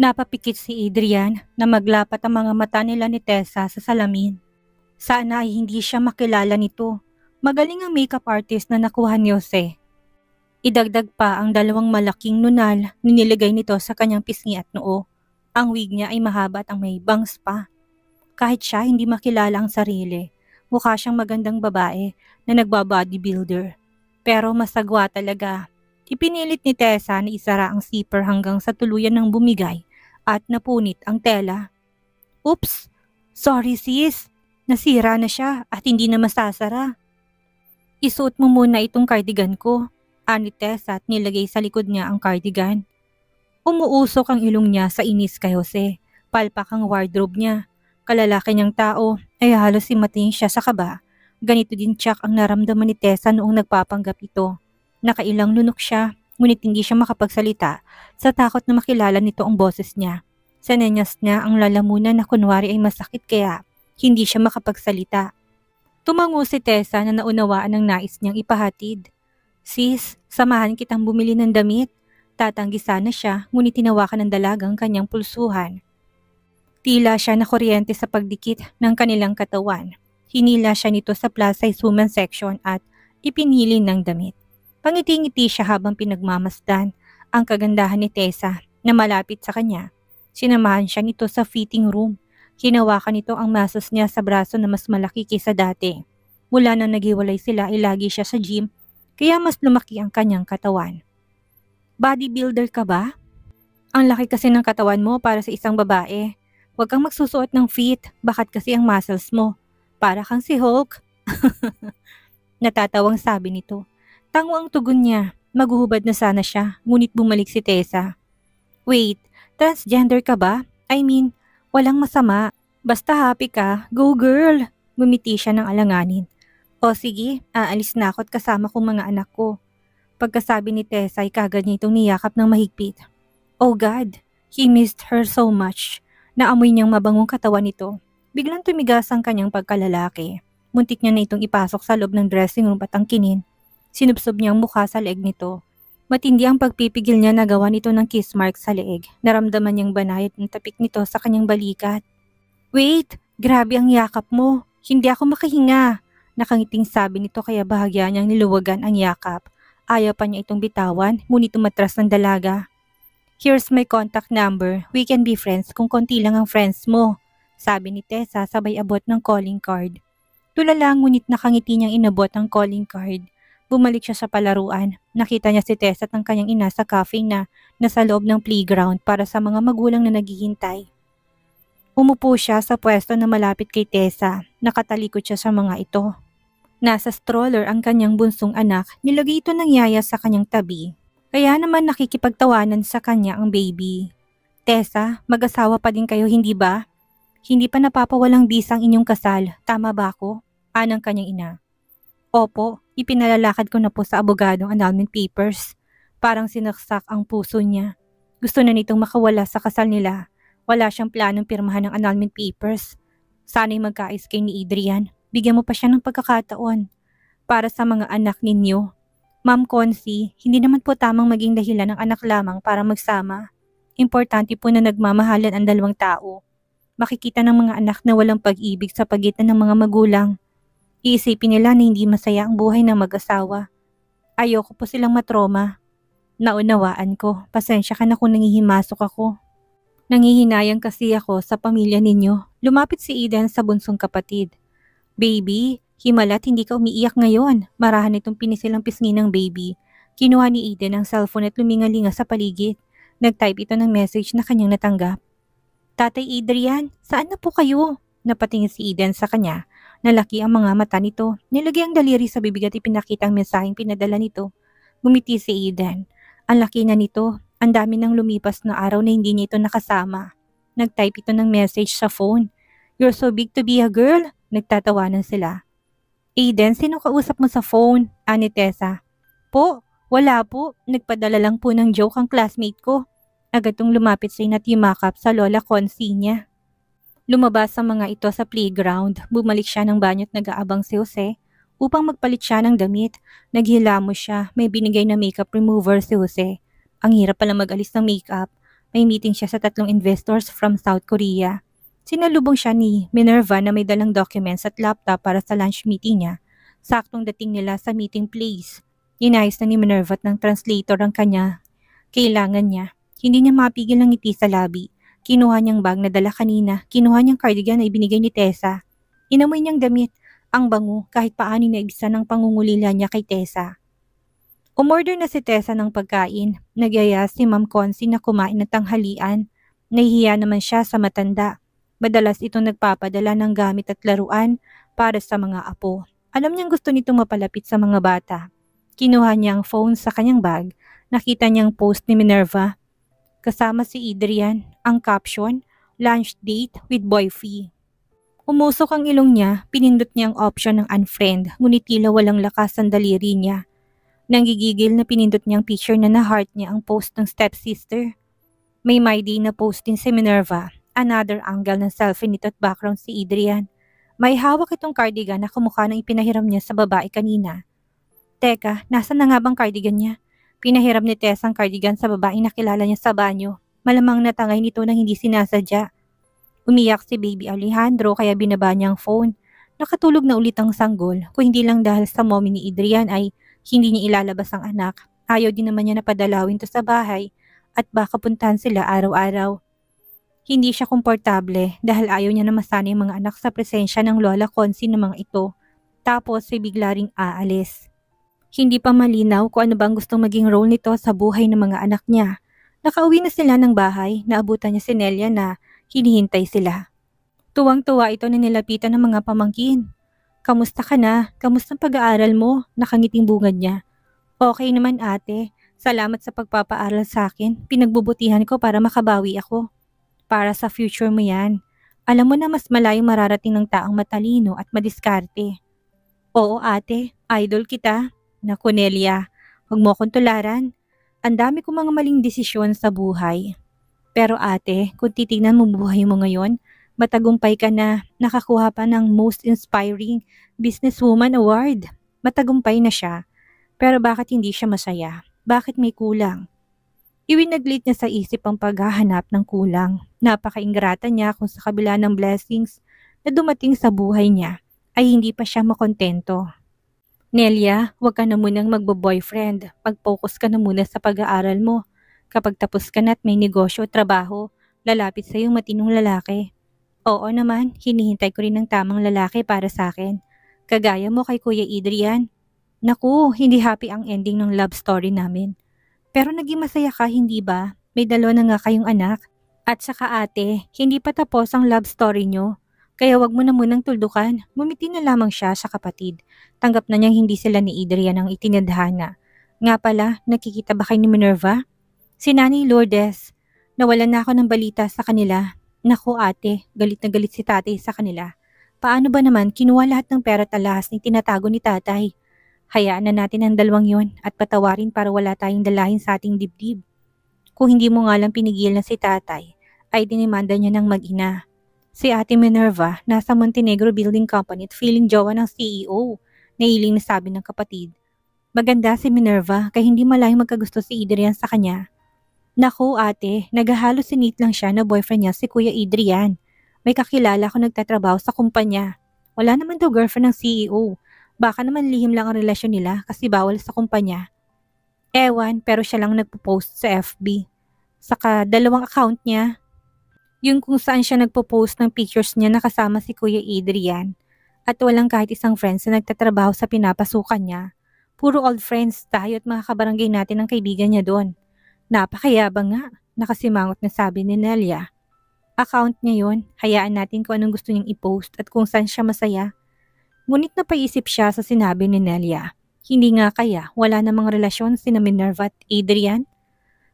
Napapikit si Adrian na maglapat ang mga mata nila ni Tessa sa salamin. Sana ay hindi siya makilala nito. Magaling ang makeup artist na nakuha ni Jose. Idagdag pa ang dalawang malaking nunal na nilagay nito sa kanyang pisngi at noo. Ang wig niya ay mahaba at ang may bangs pa. Kahit siya hindi makilala ang sarili, mukha siyang magandang babae na nagba-bodybuilder. Pero masagwa talaga. Ipinilit ni Tessa na isara ang zipper hanggang sa tuluyan ng bumigay at napunit ang tela. Oops! Sorry sis! Nasira na siya at hindi na masasara. Isuot mo muna itong cardigan ko, ani Tessa at nilagay sa likod niya ang cardigan. Umuusok ang ilong niya sa inis kay Jose. Palpak ang wardrobe niya. Kalalaki niyang tao ay halos simating siya sa kaba. Ganito din tsak ang naramdaman ni Tessa noong nagpapanggap ito. Nakailang lunok siya, ngunit hindi siya makapagsalita sa takot na makilala nito ang boses niya. Sa nenyas niya ang lalamunan na kunwari ay masakit kaya hindi siya makapagsalita. Tumango si Tessa na naunawaan ang nais niyang ipahatid. Sis, samahan kitang bumili ng damit. Tatanggi sana siya ngunit tinawakan ng dalagang kanyang pulsuhan. Tila siya na kuryente sa pagdikit ng kanilang katawan. Hinila siya nito sa plus size woman section at ipinili ng damit. Pangiti-ngiti siya habang pinagmamasdan ang kagandahan ni Tessa na malapit sa kanya. Sinamahan siya nito sa fitting room. Hinawakan nito ang muscles niya sa braso na mas malaki kaysa dati. Mula nang naghiwalay sila ay lagi siya sa gym kaya mas lumaki ang kanyang katawan. Bodybuilder ka ba? Ang laki kasi ng katawan mo para sa isang babae. Huwag kang magsusuot ng fit, bakat kasi ang muscles mo. Para kang si Hulk. Natatawang sabi nito. Tango ang tugon niya. Maghuhubad na sana siya, ngunit bumalik si Tessa. Wait, transgender ka ba? I mean, walang masama. Basta happy ka, go girl! Gumiti siya ng alanganin. O sige, aalis na ako at kasama kong mga anak ko. Pagkasabi ni Tessa ay kagad niya itong niyakap ng mahigpit. Oh God, he missed her so much. Naamoy niyang mabangong katawan nito. Biglang tumigas ang kanyang pagkalalaki. Muntik niya na itong ipasok sa loob ng dressing room at angkinin. Sinubsob niya ang mukha sa leeg nito. Matindi ang pagpipigil niya na gawa nito ng kiss mark sa leeg. Naramdaman niyang banayad ng tapik nito sa kanyang balikat. Wait, grabe ang yakap mo. Hindi ako makahinga. Nakangiting sabi nito kaya bahagya niyang niluwagan ang yakap. Ayaw pa niya itong bitawan, ngunit umatras ng dalaga. Here's my contact number. We can be friends kung konti lang ang friends mo. Sabi ni Tessa sabay abot ng calling card. Tulala ngunit nakangiti niyang inabot ang calling card. Bumalik siya sa palaruan. Nakita niya si Tessa at ang kanyang ina sa cafe na nasa loob ng playground para sa mga magulang na naghihintay. Umupo siya sa pwesto na malapit kay Tessa. Nakatalikod siya sa mga ito. Nasa stroller ang kanyang bunsong anak. Nilagay ito ng yaya sa kanyang tabi. Kaya naman nakikipagtawanan sa kanya ang baby. Tessa, mag-asawa pa din kayo hindi ba? Hindi pa napapawalang bisa ang inyong kasal. Tama ba ako? Anang kanyang ina. Opo, ipinalalakad ko na po sa abogadong annulment papers. Parang sinaksak ang puso niya. Gusto na nitong makawala sa kasal nila. Wala siyang planong pirmahan ng annulment papers. Sana'y magkais kay ni Adrian. Bigyan mo pa siya ng pagkakataon. Para sa mga anak ninyo. Ma'am Concy, hindi naman po tamang maging dahilan ng anak lamang para magsama. Importante po na nagmamahalan ang dalawang tao. Makikita ng mga anak na walang pag-ibig sa pagitan ng mga magulang. Iisipin nila na hindi masaya ang buhay ng mag-asawa. Ayoko po silang matroma. Naunawaan ko, pasensya ka na kung nangihimasok ako. Nangihinayang kasi ako sa pamilya ninyo. Lumapit si Eden sa bunsong kapatid. Baby, himalat hindi ka umiiyak ngayon. Marahan itong pinisilang pisngi ng baby. Kinuha ni Eden ang cellphone at lumingalinga sa paligid. Nag-type ito ng message na kanyang natanggap. Tatay Adrian, saan na po kayo? Napatingin si Eden sa kanya. Nalaki ang mga mata nito. Nilagay ang daliri sa bibig at ipinakita ang mensaheng pinadala nito. Gumiti si Eden. Ang laki na nito. Ang dami ng lumipas na araw na hindi niya ito nakasama. Nag-type ito ng message sa phone. You're so big to be a girl. Nagtatawanan sila. Eden, sino kausap mo sa phone? Ani Tessa. Po, wala po. Nagpadala lang po ng joke ang classmate ko. Agad tong lumapit sa at yumakap sa lola Concy niya. Lumabas ang mga ito sa playground. Bumalik siya ng banyo at nag-aabang si Jose upang magpalit siya ng damit. Naghilamos siya. May binigay na makeup remover si Jose. Ang hirap pala mag-alis ng makeup. May meeting siya sa 3 investors from South Korea. Sinalubong siya ni Minerva na may dalang documents at laptop para sa lunch meeting niya. Saktong dating nila sa meeting place. Inayos na ni Minerva at ng translator ang kanya. Kailangan niya. Hindi niya mapigil ng ngiti sa labi. Kinuha niyang bag na dala kanina. Kinuha niyang cardigan na ibinigay ni Tessa. Inamoy niyang damit. Ang bango kahit paano na ibisa ng pangungulila niya kay Tessa. Umorder na si Tessa ng pagkain. Nagyaya si Ma'am Concy na kumain ng tanghalian. Nahihiya naman siya sa matanda. Madalas itong nagpapadala ng gamit at laruan para sa mga apo. Alam niyang gusto nitong mapalapit sa mga bata. Kinuha niya ang phone sa kanyang bag. Nakita niyang post ni Minerva. Kasama si Adrian. Ang caption, lunch date with Boy Fee. Umusok ang ilong niya, pinindot niya ang option ng unfriend, ngunit tila walang lakas ang daliri niya. Nanggigigil na pinindot niyang picture na na-heart niya ang post ng stepsister. May my day na post din si Minerva. Another angle ng selfie nito at background si Adrian. May hawak itong cardigan na kumukha ng ipinahiram niya sa babae kanina. Teka, nasan na nga bang cardigan niya? Pinahiram ni Tess ang cardigan sa babaeng nakilala niya sa banyo. Malamang natangay nito nang hindi sinasadya. Umiyak si Baby Alejandro kaya binaba niya ang phone. Nakatulog na ulit ang sanggol. Kung hindi lang dahil sa mommy ni Adrian ay hindi niya ilalabas ang anak. Ayaw din naman niya napadalawin to sa bahay at baka puntahan sila araw-araw. Hindi siya komportable dahil ayaw niya na masanay ang mga anak sa presensya ng Lola Concy ng mga ito. Tapos ay bigla ring aalis. Hindi pa malinaw kung ano bang gustong maging role nito sa buhay ng mga anak niya. Nakauwi na sila ng bahay, naabutan niya si Nelia na hinihintay sila. Tuwang-tuwa ito na nilapitan ng mga pamangkin. Kamusta ka na? Kamusta ang pag-aaral mo? Nakangiting bungad niya. Okay naman ate. Salamat sa pagpapaaral sa akin. Pinagbubutihan ko para makabawi ako. Para sa future mo yan. Alam mo na mas malayong mararating ng taong matalino at madiskarte. Oo ate, idol kita. Naku Nelia, huwag mo akong tularan. Ang dami kong mga maling desisyon sa buhay. Pero ate, kung titignan mo buhay mo ngayon, matagumpay ka na, nakakuha pa ng Most Inspiring Businesswoman Award. Matagumpay na siya. Pero bakit hindi siya masaya? Bakit may kulang? Iwinaglit niya sa isip ang paghahanap ng kulang. Napaka-ingrata niya kung sa kabila ng blessings na dumating sa buhay niya ay hindi pa siya makontento. Nelia, huwag ka na munang magbo-boyfriend. Pag-focus ka na muna sa pag-aaral mo. Kapag tapos ka na at may negosyo o trabaho, lalapit sa iyong matinong lalaki. Oo naman, hinihintay ko rin ng tamang lalaki para sa akin. Kagaya mo kay Kuya Adrian. Naku, hindi happy ang ending ng love story namin. Pero naging masaya ka, hindi ba? May 2 na nga kayong anak. At saka ate, hindi pa tapos ang love story nyo. Kaya wag mo na munang tuldukan. Ngumiti na lamang siya sa kapatid. Tanggap na niyang hindi sila ni Adrian ang itinadhana. Nga pala, nakikita ba kay ni Minerva? Si Nanay Lourdes. Nawalan na ako ng balita sa kanila. Naku ate, galit na galit si tatay sa kanila. Paano ba naman kinuha lahat ng pera at alahas ni tinatago ni tatay? Hayaan na natin ang 2 yun at patawarin para wala tayong dalahin sa ating dibdib. Kung hindi mo nga lang pinigilan si tatay, ay dinimanda niya ng mag-ina. Si Ate Minerva, nasa Montenegro Building Company at feeling jowa ng CEO, nailing na sabi ng kapatid. Maganda si Minerva kaya hindi malayong magkagusto si Adrian sa kanya. Naku ate, naghahalusinate lang siya na boyfriend niya si Kuya Adrian. May kakilala ko nagtatrabaho sa kumpanya. Wala naman daw girlfriend ng CEO. Baka naman lihim lang ang relasyon nila kasi bawal sa kumpanya. Ewan, pero siya lang nagpo-post sa FB. Saka 2 account niya. Yung kung saan siya nagpo-post ng pictures niya nakasama si Kuya Adrian. At walang kahit isang friends na nagtatrabaho sa pinapasukan niya. Puro old friends tayo at mga kabarangay natin ang kaibigan niya doon. Napakayabang nga, nakasimangot na sabi ni Nelia. Account niya yun, hayaan natin kung anong gusto niyang i-post at kung saan siya masaya. Ngunit napaisip siya sa sinabi ni Nelia. Hindi nga kaya wala namang relasyon sina Minerva at Adrian?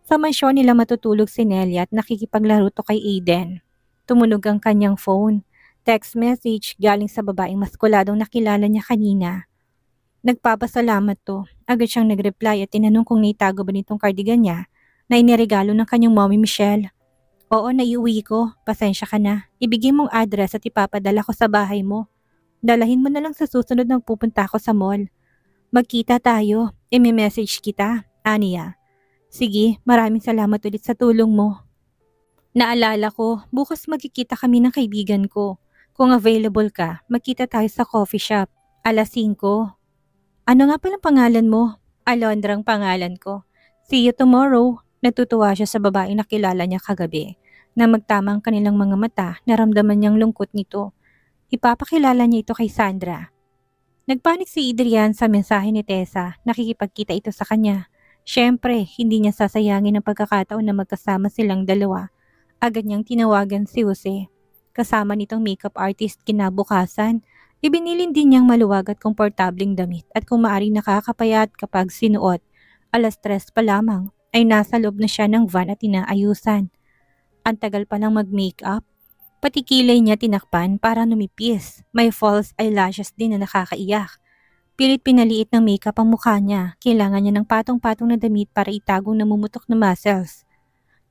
Sa mansyon nila matutulog si Nelia at nakikipaglaro to kay Aiden. Tumunog ang kanyang phone. Text message galing sa babaeng maskuladong nakilala niya kanina. Nagpapasalamat to. Agad siyang nag-reply at tinanong kung naitago ba nitong cardigan niya na iniregalo ng kanyang mommy Michelle. Oo, naiuwi ko. Pasensya ka na. Ibigay mong address at ipapadala ko sa bahay mo. Dalahin mo na lang sa susunod nang pupunta ako sa mall. Magkita tayo. I-message kita. Aniya. Sige, maraming salamat ulit sa tulong mo. Naalala ko, bukas magkikita kami ng kaibigan ko. Kung available ka, magkita tayo sa coffee shop. Alas 5. Ano nga palang pangalan mo? Alondrang pangalan ko. See you tomorrow. Natutuwa siya sa babae na kilala niya kagabi. Na magtamang kanilang mga mata, naramdaman niyang lungkot nito. Ipapakilala niya ito kay Sandra. Nagpanik si Adrian sa mensahe ni Tessa, nakikipagkita ito sa kanya. Siyempre, hindi niya sasayangin ang pagkakataon na magkasama silang dalawa. Agad niyang tinawagan si Jose. Kasama nitong makeup artist kinabukasan, ibinilin din niyang maluwag at komportabling damit at kung maaring nakakapayat kapag sinuot. Alas 3 pa lamang ay nasa loob na siya ng van at inaayusan. Ang tagal pa lang mag-makeup. Pati kilay niya tinakpan para numipis. May false eyelashes din na nakakaiyak. Pilit pinaliit ng makeup ang mukha niya. Kailangan niya ng patong-patong na damit para itagong namumutok na muscles.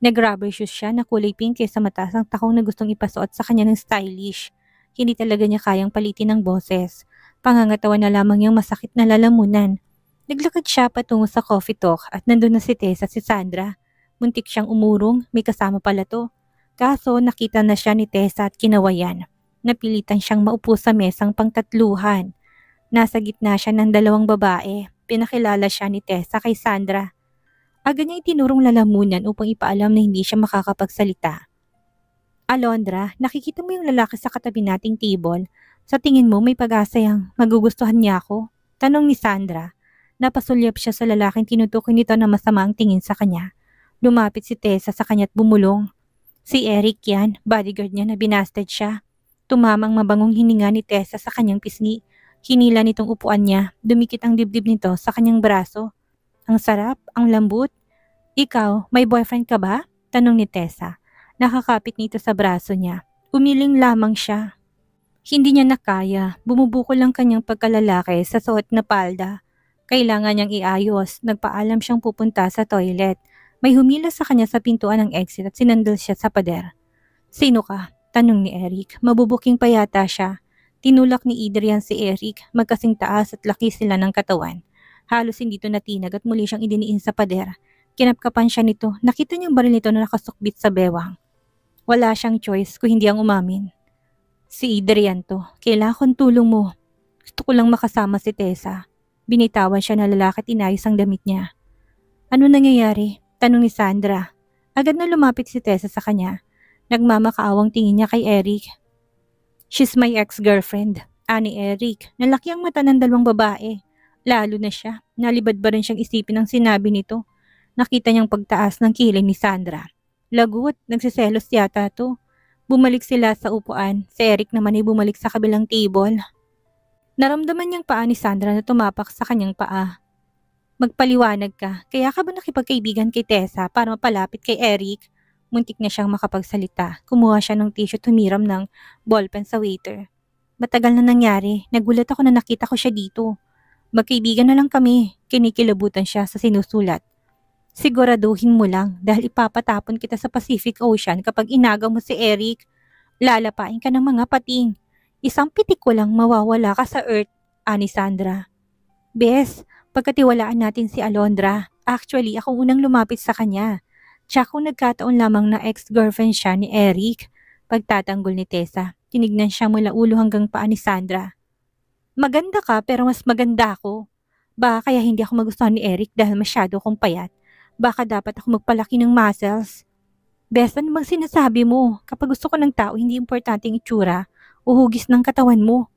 Nag-rubber shoes siya na kulay pink kaysa mataas ang takong na gustong ipasuot sa kanya ng stylish. Hindi talaga niya kayang palitin ng boses. Pangangatawan na lamang niyang masakit na lalamunan. Naglakad siya patungo sa coffee talk at nandun na si Tessa at si Sandra. Muntik siyang umurong, may kasama pala to. Kaso nakita na siya ni Tessa at kinawayan. Napilitan siyang maupo sa mesang pangtatluhan. Nasa gitna siya ng dalawang babae. Pinakilala siya ni Tessa kay Sandra. Agad niya itinurong lalamunan upang ipaalam na hindi siya makakapagsalita. Alondra, nakikita mo yung lalaki sa katabi nating table. Sa tingin mo may pag-asa yang magugustuhan niya ako? Tanong ni Sandra. Napasulyap siya sa lalaking tinutukoy nito na masama ang tingin sa kanya. Lumapit si Tessa sa kanya at bumulong. Si Eric yan, bodyguard niya na binasted siya. Tumamang mabangong hininga ni Tessa sa kanyang pisngi. Hinila nitong upuan niya, dumikit ang dibdib nito sa kanyang braso. Ang sarap, ang lambot. Ikaw, may boyfriend ka ba? Tanong ni Tessa. Nakakapit nito sa braso niya. Umiling lamang siya. Hindi niya nakaya, bumubukol ang kanyang pagkalalaki sa suot na palda. Kailangan niyang iayos, nagpaalam siyang pupunta sa toilet. May humila sa kanya sa pintuan ng exit at sinandal siya sa pader. Sino ka? Tanong ni Eric. Mabubuking pa yata siya. Tinulak ni Adrian si Eric, magkasing taas at laki sila ng katawan. Halos hindi ito natinag at muli siyang idiniin sa pader. Kinapkapan siya nito, nakita niyang baril nito na nakasukbit sa bewang. Wala siyang choice kung hindi ang umamin. Si Adrian to, kailangan kong tulong mo. Gusto ko lang makasama si Tessa. Binitawan siya na lalaki at inayos ang damit niya. Ano nangyayari? Tanong ni Sandra. Agad na lumapit si Tessa sa kanya. Nagmamakaawang tingin niya kay Eric. She's my ex-girlfriend. Ani Eric, nalaki ang mata ng dalawang babae. Lalo na siya, nalibad ba rin siyang isipin ang sinabi nito. Nakita niyang pagtaas ng kilay ni Sandra. Lagot, nagsiselos yata to. Bumalik sila sa upuan, si Eric naman ay bumalik sa kabilang table. Naramdaman niyang paa ni Sandra na tumapak sa kanyang paa. Magpaliwanag ka, kaya ka ba nakipagkaibigan kay Tessa para mapalapit kay Eric? Muntik na siyang makapagsalita. Kumuha siya ng tissue at humiram ng ballpen sa waiter. Matagal na nangyari, nagulat ako na nakita ko siya dito. Magkaibigan na lang kami, kinikilabutan siya sa sinusulat. Siguraduhin mo lang dahil ipapatapon kita sa Pacific Ocean kapag inagaw mo si Eric. Lalapain ka ng mga pating. Isang pitik ko lang mawawala ka sa Earth, ani Sandra. Bes, pagkatiwalaan natin si Alondra. Actually, ako unang lumapit sa kanya. Tsaka kung nagkataon lamang na ex-girlfriend siya ni Eric. Pagtatanggol ni Tessa, tinignan siya mula ulo hanggang paa ni Sandra. Maganda ka pero mas maganda ako. Baka kaya hindi ako magustuhan ni Eric dahil masyado akong payat. Baka dapat ako magpalaki ng muscles. Bes, ano bang sinasabi mo? Kapag gusto ko ng tao, hindi importante ang itsura o hugis ng katawan mo.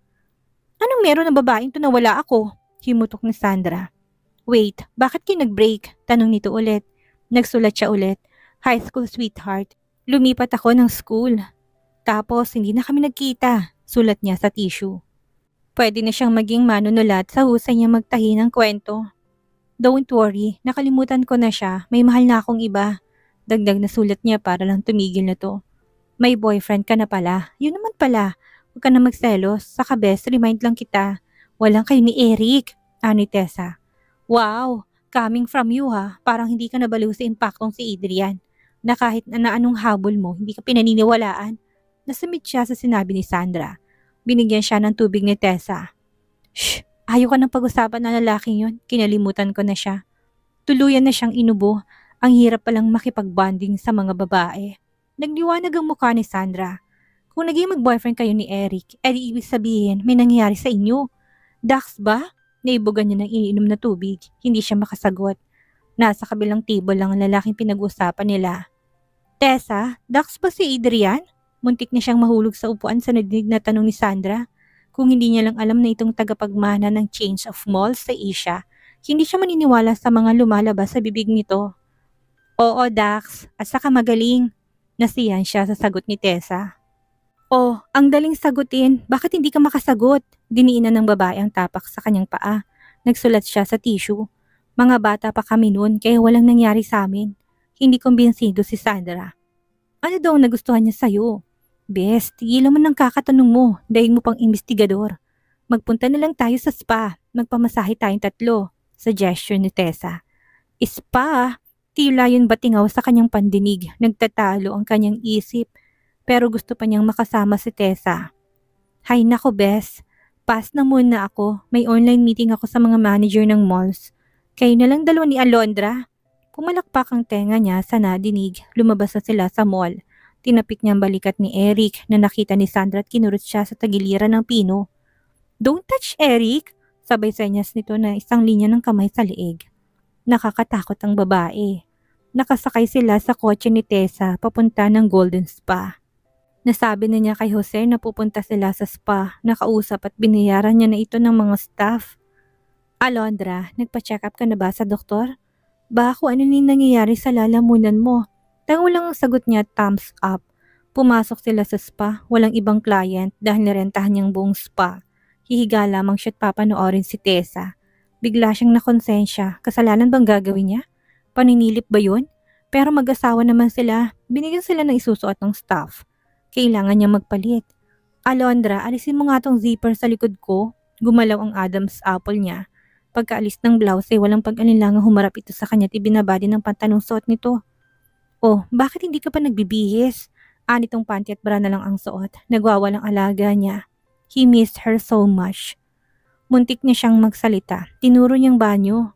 Anong meron ng babaeng to na wala ako? Himutok ni Sandra. Wait, bakit kayo nag-break? Tanong nito ulit. Nagsulat siya ulit. High school sweetheart. Lumipat ako ng school. Tapos hindi na kami nagkita. Sulat niya sa tissue. Pwede na siyang maging manunulat sa husay niya magtahi ng kwento. Don't worry, nakalimutan ko na siya. May mahal na akong iba. Dagdag na sulat niya para lang tumigil na to. May boyfriend ka na pala. Yun naman pala. Huwag ka na magselos. Saka best, remind lang kita. Walang kayo ni Eric. Ani Tessa. Wow, coming from you ha. Parang hindi ka nabaliw sa impaktong si Adrian. Na kahit na anong habol mo, hindi ka pinaniniwalaan. Nasamit siya sa sinabi ni Sandra. Binigyan siya ng tubig ni Tessa. Shh! Ayaw ka ng pag-usapan na lalaking yun. Kinalimutan ko na siya. Tuluyan na siyang inubo. Ang hirap palang makipag-bonding sa mga babae. Nagliwanag ang mukha ni Sandra. Kung naging mag-boyfriend kayo ni Eric, edi ibig sabihin may nangyayari sa inyo. Dax ba? Naibugan niya ng iniinom na tubig. Hindi siya makasagot. Nasa kabilang table lang ang lalaking pinag-uusapan nila. Tessa, Dax ba si Adrian? Muntik na siyang mahulog sa upuan sa nadinig na tanong ni Sandra. Kung hindi niya lang alam na itong tagapagmana ng change of malls sa Asia, hindi siya maniniwala sa mga lumalabas sa bibig nito. Oo, Dax, at saka magaling. Nasiyan siya sa sagot ni Tessa. Oh, ang daling sagutin. Bakit hindi ka makasagot? Diniinan ng babae ang tapak sa kanyang paa. Nagsulat siya sa tissue. Mga bata pa kami noon kaya walang nangyari sa amin. Hindi kumbinsido si Sandra. Ano daw nagustuhan niya sa'yo? Bes, tigilan mo ng kakatanong mo. Daig mo pang investigador. Magpunta na lang tayo sa spa. Magpamasahe tayong tatlo. Suggestion ni Tessa. Spa? Tila yun batingaw sa kanyang pandinig. Nagtatalo ang kanyang isip. Pero gusto pa niyang makasama si Tessa. Hay nako, Bes. Pass na muna ako. May online meeting ako sa mga manager ng malls. Kayo na lang dalawa ni Alondra. Pumalakpak ang tenga niya sa nadinig. Lumabas na sila sa mall. Tinapik niya ang balikat ni Eric na nakita ni Sandra at kinurot siya sa tagiliran ng pino. Don't touch Eric! Sabay senyas nito na isang linya ng kamay sa leeg. Nakakatakot ang babae. Nakasakay sila sa kotse ni Tessa papunta ng Golden Spa. Nasabi na niya kay Jose na pupunta sila sa spa, nakausap at binayaran niya na ito ng mga staff. Alondra, nagpa-check up ka na ba sa doktor? Ba kung ano nang nangyayari sa lalamunan mo? Tango lang ang sagot niya, thumbs up. Pumasok sila sa spa, walang ibang client dahil nirentahan niyang buong spa. Hihiga lamang siya at papanoorin si Tessa. Bigla siyang nakonsensya, kasalanan bang gagawin niya? Paninilip ba yun? Pero mag-asawa naman sila, binigyan sila ng isusuot ng staff. Kailangan niya magpalit. Alondra, alisin mo nga tong zipper sa likod ko. Gumalaw ang Adam's apple niya. Pagkaalis ng blouse ay walang pag-alinlangang humarap ito sa kanya at ibinabadi ng pantalong suot nito. Oh, bakit hindi ka pa nagbibihis? Anitong panty at bra na lang ang suot. Nagwawalang alaga niya. He missed her so much. Muntik niya siyang magsalita. Tinuro niyang banyo.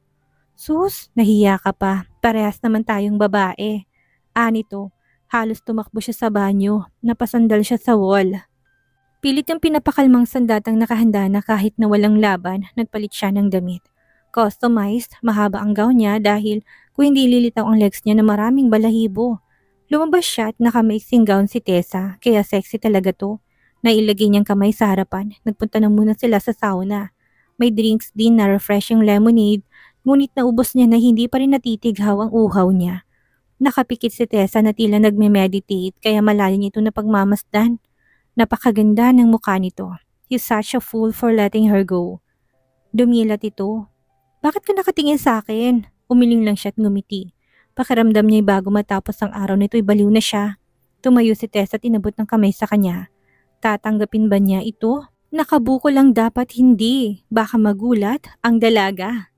Sus, nahiya ka pa. Parehas naman tayong babae. Anito. Halos tumakbo siya sa banyo, napasandal siya sa wall. Pilit ang pinapakalmang sandatang nakahanda na kahit na walang laban, nagpalit siya ng damit. Customized, mahaba ang gown niya dahil kung hindi lilitaw ang legs niya na maraming balahibo. Lumabas siya at nakamaiksing gown si Tessa, kaya sexy talaga to. Nailagay niyang kamay sa harapan, nagpunta na muna sila sa sauna. May drinks din na refreshing lemonade, ngunit naubos niya na hindi pa rin natitighaw ang uhaw niya. Nakapikit si Tessa na tila nagme-meditate kaya malayo niya ito na pagmamasdan. Napakaganda ng mukha nito. He's such a fool for letting her go. Dumilat ito. Bakit ka nakatingin sa akin? Umiling lang siya at ngumiti. Pakiramdam niya bago matapos ang araw nito'y baliw na siya. Tumayo si Tessa at inabot ng kamay sa kanya. Tatanggapin ba niya ito? Nakabuko lang dapat hindi. Baka magulat ang dalaga.